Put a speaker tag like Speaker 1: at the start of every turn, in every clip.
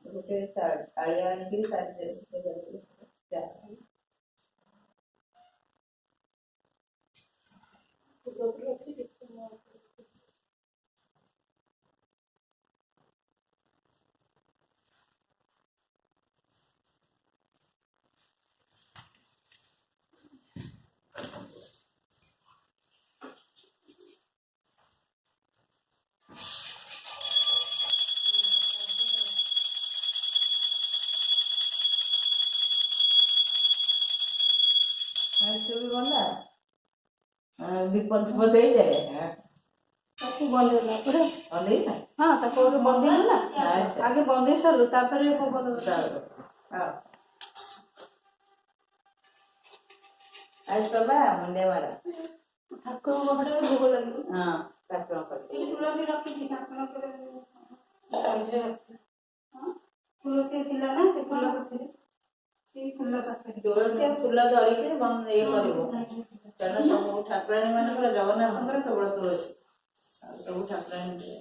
Speaker 1: ଗୋଟେ ଥାଳିଆ ଆଣିକି ସେ ବି ଗଲା ଦୀପ ଦେଇଯାଏ
Speaker 2: ତାକୁ ବନ୍ଦେଇଲା ପରେ
Speaker 1: ବନ୍ଦେଇଲା
Speaker 2: ହଁ ତାକୁ ଆगे ବନ୍ଦେଇଲୁ ନା ଆगे ବନ୍ଦେଇ ସାରିଲୁ ତାପରେ
Speaker 1: ଆଜି ବାବା ମୁଣ୍ଡିଆମାର
Speaker 2: ଠାକୁରଙ୍କ ପାଖରେ ଭୋଗ ଲାଗିବ।
Speaker 1: ହଁ ଠାକୁରଙ୍କ
Speaker 2: ତୁଳସୀ ରଖିଛି ଠାକୁରଙ୍କ ତୁଳସୀ ଥିଲା ନା ସେ ଫୁଲ ପାଖରେ ସେଇ ଫୁଲ ପାଖରେ
Speaker 1: ତୁଳସୀ ଫୁଲ ଧରିକି ଇଏ କରିବ କାରଣ ସବୁ ଠାକୁରାଣୀ ମାନଙ୍କର ଜଗନ୍ନାଥଙ୍କର କେବଳ ତୁଳସୀ ଆଉ ସବୁ ଠାକୁରାଣୀ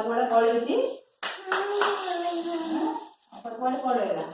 Speaker 1: କୁଆଡେ ପଳେଇଛି କୁଆଡେ ପଳେଇଲା